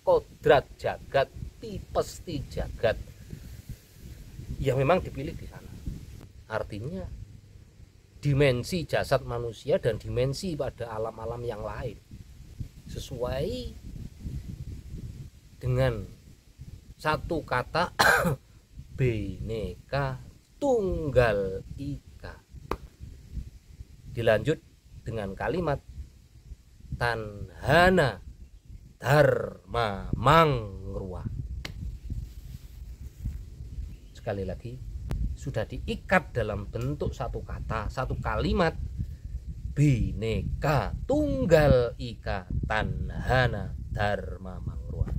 kodrat jagat, tipesti jagat yang memang dipilih di sana. Artinya dimensi jasad manusia dan dimensi pada alam-alam yang lain sesuai dengan satu kata Bhinneka Tunggal Ika. Dilanjut dengan kalimat Tanhana Dharma Mangrua. Sekali lagi, sudah diikat dalam bentuk satu kata, satu kalimat Bhinneka Tunggal Ika Tanhana Dharma Mangrua.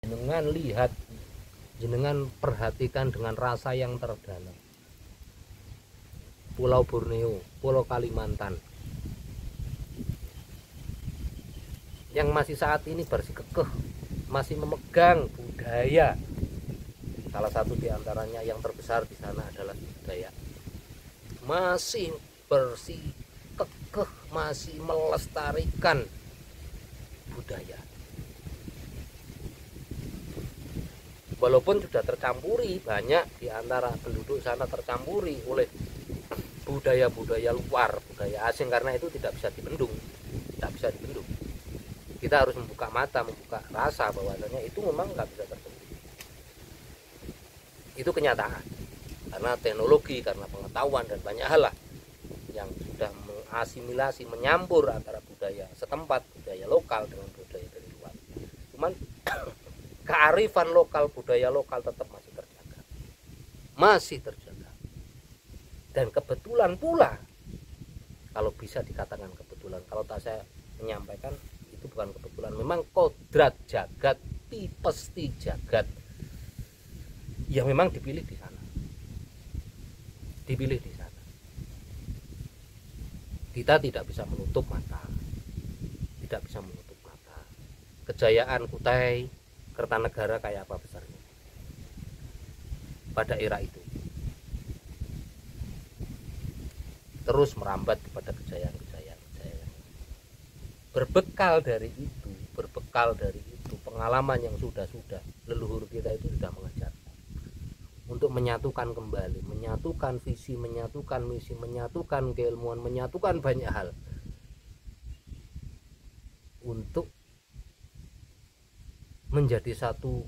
Jenengan lihat, jenengan perhatikan dengan rasa yang terdalam. Pulau Borneo, Pulau Kalimantan yang masih saat ini bersikukuh, masih memegang budaya. Salah satu diantaranya yang terbesar di sana adalah budaya. Masih bersikukuh, masih melestarikan budaya. Walaupun sudah tercampuri, banyak di antara penduduk sana tercampuri oleh budaya-budaya luar, budaya asing, karena itu tidak bisa dibendung, tidak bisa dibendung. Kita harus membuka mata, membuka rasa bahwasanya itu memang nggak bisa terbendung. Itu kenyataan, karena teknologi, karena pengetahuan dan banyak hal lah yang sudah mengasimilasi, menyampur antara budaya setempat, budaya lokal dengan budaya dari luar. Cuman kearifan lokal, budaya lokal tetap masih terjaga, masih terjaga. Dan kebetulan pula, kalau bisa dikatakan kebetulan, kalau tak saya menyampaikan itu bukan kebetulan, memang kodrat jagat, tipesti jagat yang memang dipilih di sana, dipilih di sana. Kita tidak bisa menutup mata, tidak bisa menutup mata. Kejayaan Kutai Kertanegara kayak apa besarnya pada era itu, terus merambat kepada kejayaan-kejayaan. Berbekal dari itu pengalaman yang sudah leluhur kita itu sudah mengajarkan untuk menyatukan kembali, menyatukan visi, menyatukan misi, menyatukan keilmuan, menyatukan banyak hal untuk menjadi satu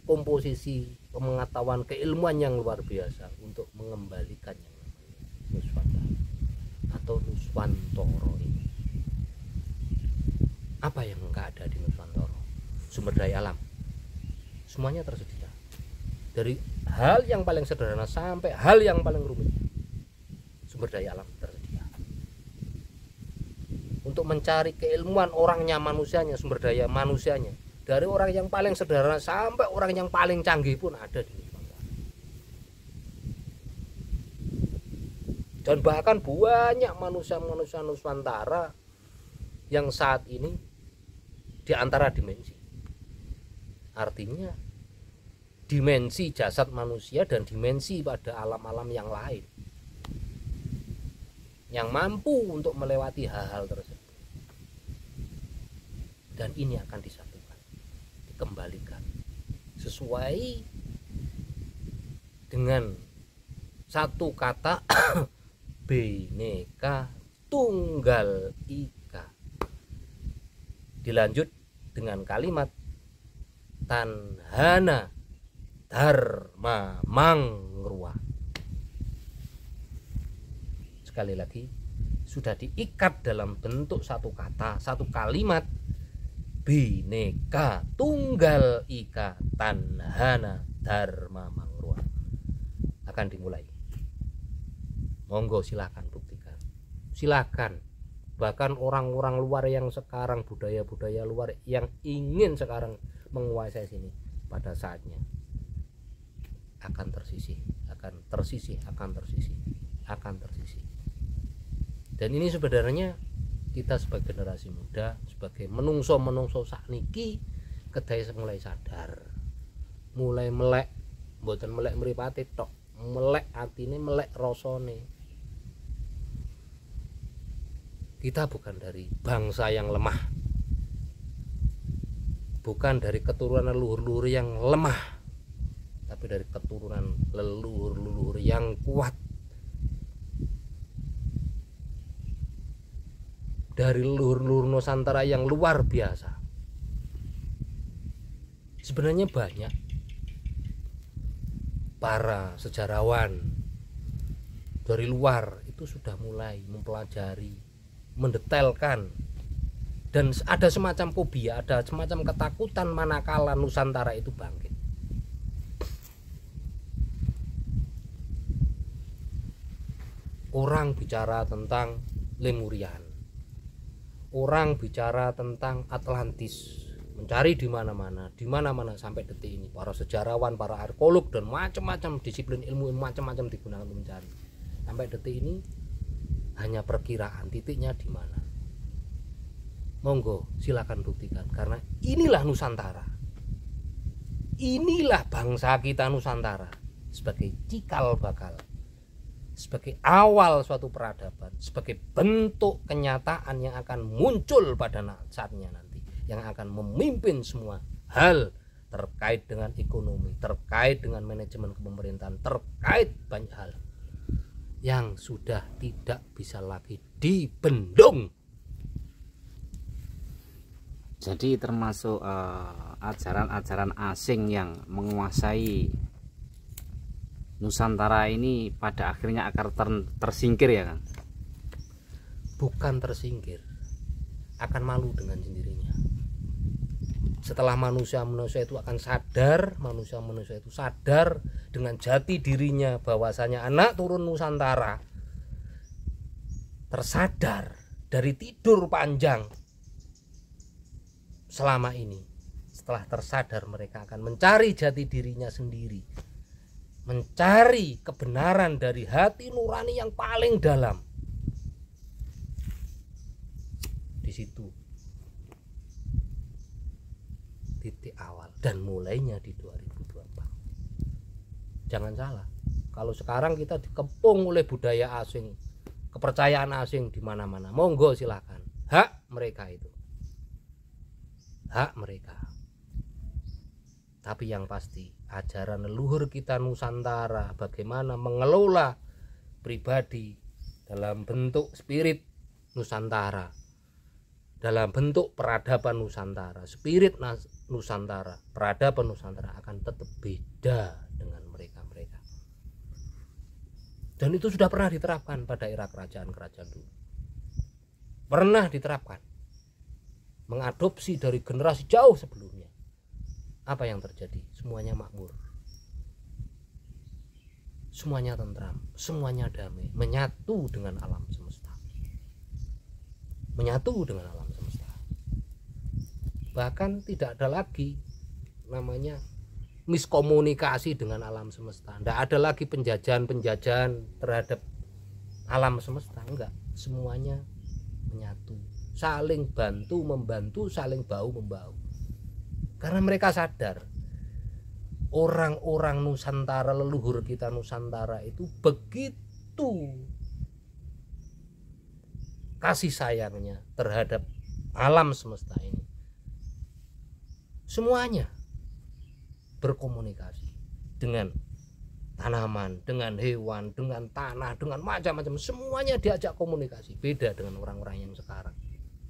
komposisi pengetahuan keilmuan yang luar biasa untuk mengembalikan yang namanya Nuswantara atau Nuswantoro ini. Apa yang enggak ada di Nuswantoro? Sumber daya alam, semuanya tersedia, dari hal yang paling sederhana sampai hal yang paling rumit. Sumber daya alam tersedia. Untuk mencari keilmuan orangnya, manusianya, sumber daya manusianya, dari orang yang paling sederhana sampai orang yang paling canggih pun ada di Nuswantara. Dan bahkan banyak manusia-manusia Nuswantara yang saat ini di antara dimensi. Artinya dimensi jasad manusia dan dimensi pada alam-alam yang lain, yang mampu untuk melewati hal-hal tersebut. Dan ini akan disatukan, dikembalikan sesuai dengan satu kata Bhinneka Tunggal Ika. Dilanjut dengan kalimat Tanhana Dharma Mangrua. Sekali lagi, sudah diikat dalam bentuk satu kata, satu kalimat Bhinneka Tunggal Ika Tanhana Dharma Mangrua. Akan dimulai. Monggo silakan buktikan, silakan. Bahkan orang-orang luar yang sekarang, budaya-budaya luar yang ingin sekarang menguasai sini, pada saatnya akan tersisih, akan tersisih. Dan ini sebenarnya kita sebagai generasi muda, sebagai menungso sakniki kedai mulai sadar, mulai melek, mboten melek mripate tok, melek atine, melek rasane. Kita bukan dari bangsa yang lemah, bukan dari keturunan leluhur-leluhur yang lemah, tapi dari keturunan leluhur-leluhur yang kuat, dari leluhur-leluhur Nusantara yang luar biasa. Sebenarnya banyak para sejarawan dari luar itu sudah mulai mempelajari, mendetailkan, dan ada semacam fobia, ada semacam ketakutan manakala Nusantara itu bangkit. Orang bicara tentang Lemurian, orang bicara tentang Atlantis, mencari di mana-mana sampai detik ini. Para sejarawan, para arkeolog dan macam-macam disiplin ilmu macam-macam digunakan untuk mencari. Sampai detik ini hanya perkiraan titiknya di mana. Monggo silakan buktikan, karena inilah Nusantara. Inilah bangsa kita Nusantara sebagai cikal bakal, sebagai awal suatu peradaban, sebagai bentuk kenyataan yang akan muncul pada saatnya nanti, yang akan memimpin semua hal terkait dengan ekonomi, terkait dengan manajemen kepemerintahan, terkait banyak hal yang sudah tidak bisa lagi dibendung. Jadi termasuk ajaran-ajaran asing yang menguasai Nusantara ini pada akhirnya akan tersingkir ya kan? Bukan tersingkir, akan malu dengan sendirinya. Setelah manusia itu akan sadar, manusia itu sadar dengan jati dirinya bahwasanya anak turun Nusantara, tersadar dari tidur panjang selama ini. Setelah tersadar, mereka akan mencari jati dirinya sendiri, mencari kebenaran dari hati nurani yang paling dalam. Di situ titik awal dan mulainya di 2024. Jangan salah, kalau sekarang kita dikepung oleh budaya asing, kepercayaan asing di mana-mana, monggo silakan, hak mereka itu, hak mereka. Tapi yang pasti ajaran leluhur kita Nusantara, bagaimana mengelola pribadi dalam bentuk spirit Nusantara, dalam bentuk peradaban Nusantara, spirit Nusantara, peradaban Nusantara akan tetap beda dengan mereka-mereka. Dan itu sudah pernah diterapkan pada era kerajaan-kerajaan dulu. Pernah diterapkan, mengadopsi dari generasi jauh sebelumnya. Apa yang terjadi? Semuanya makmur, semuanya tentram, semuanya damai, menyatu dengan alam semesta, menyatu dengan alam semesta. Bahkan tidak ada lagi namanya miskomunikasi dengan alam semesta. Tidak ada lagi penjajahan terhadap alam semesta, enggak. Semuanya menyatu, saling bantu membantu, saling bahu membahu. Karena mereka sadar orang-orang Nusantara, leluhur kita Nusantara itu begitu kasih sayangnya terhadap alam semesta ini. Semuanya berkomunikasi dengan tanaman, dengan hewan, dengan tanah, dengan macam-macam, semuanya diajak komunikasi. Beda dengan orang-orang yang sekarang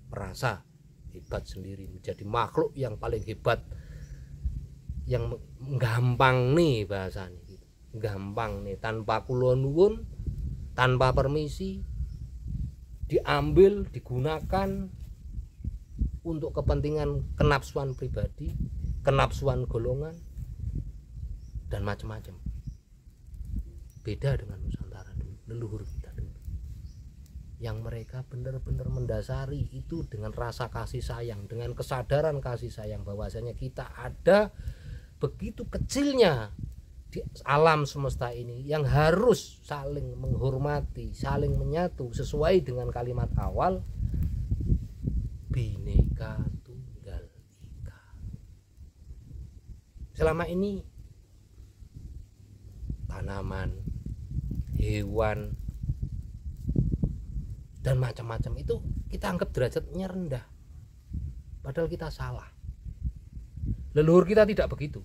merasa hebat sendiri, menjadi makhluk yang paling hebat, yang gampang nih bahasanya gitu. Gampang nih, tanpa kula nuwun, tanpa permisi, diambil, digunakan untuk kepentingan kenapsuan pribadi, kenapsuan golongan, dan macam-macam. Beda dengan Nusantara dulu, leluhur kita dulu, yang mereka benar-benar mendasari itu dengan rasa kasih sayang, dengan kesadaran kasih sayang bahwasanya kita ada begitu kecilnya di alam semesta ini yang harus saling menghormati, saling menyatu sesuai dengan kalimat awal, Bhinneka Tunggal Ika. Selama ini tanaman, hewan, dan macam-macam itu kita anggap derajatnya rendah, padahal kita salah. Leluhur kita tidak begitu.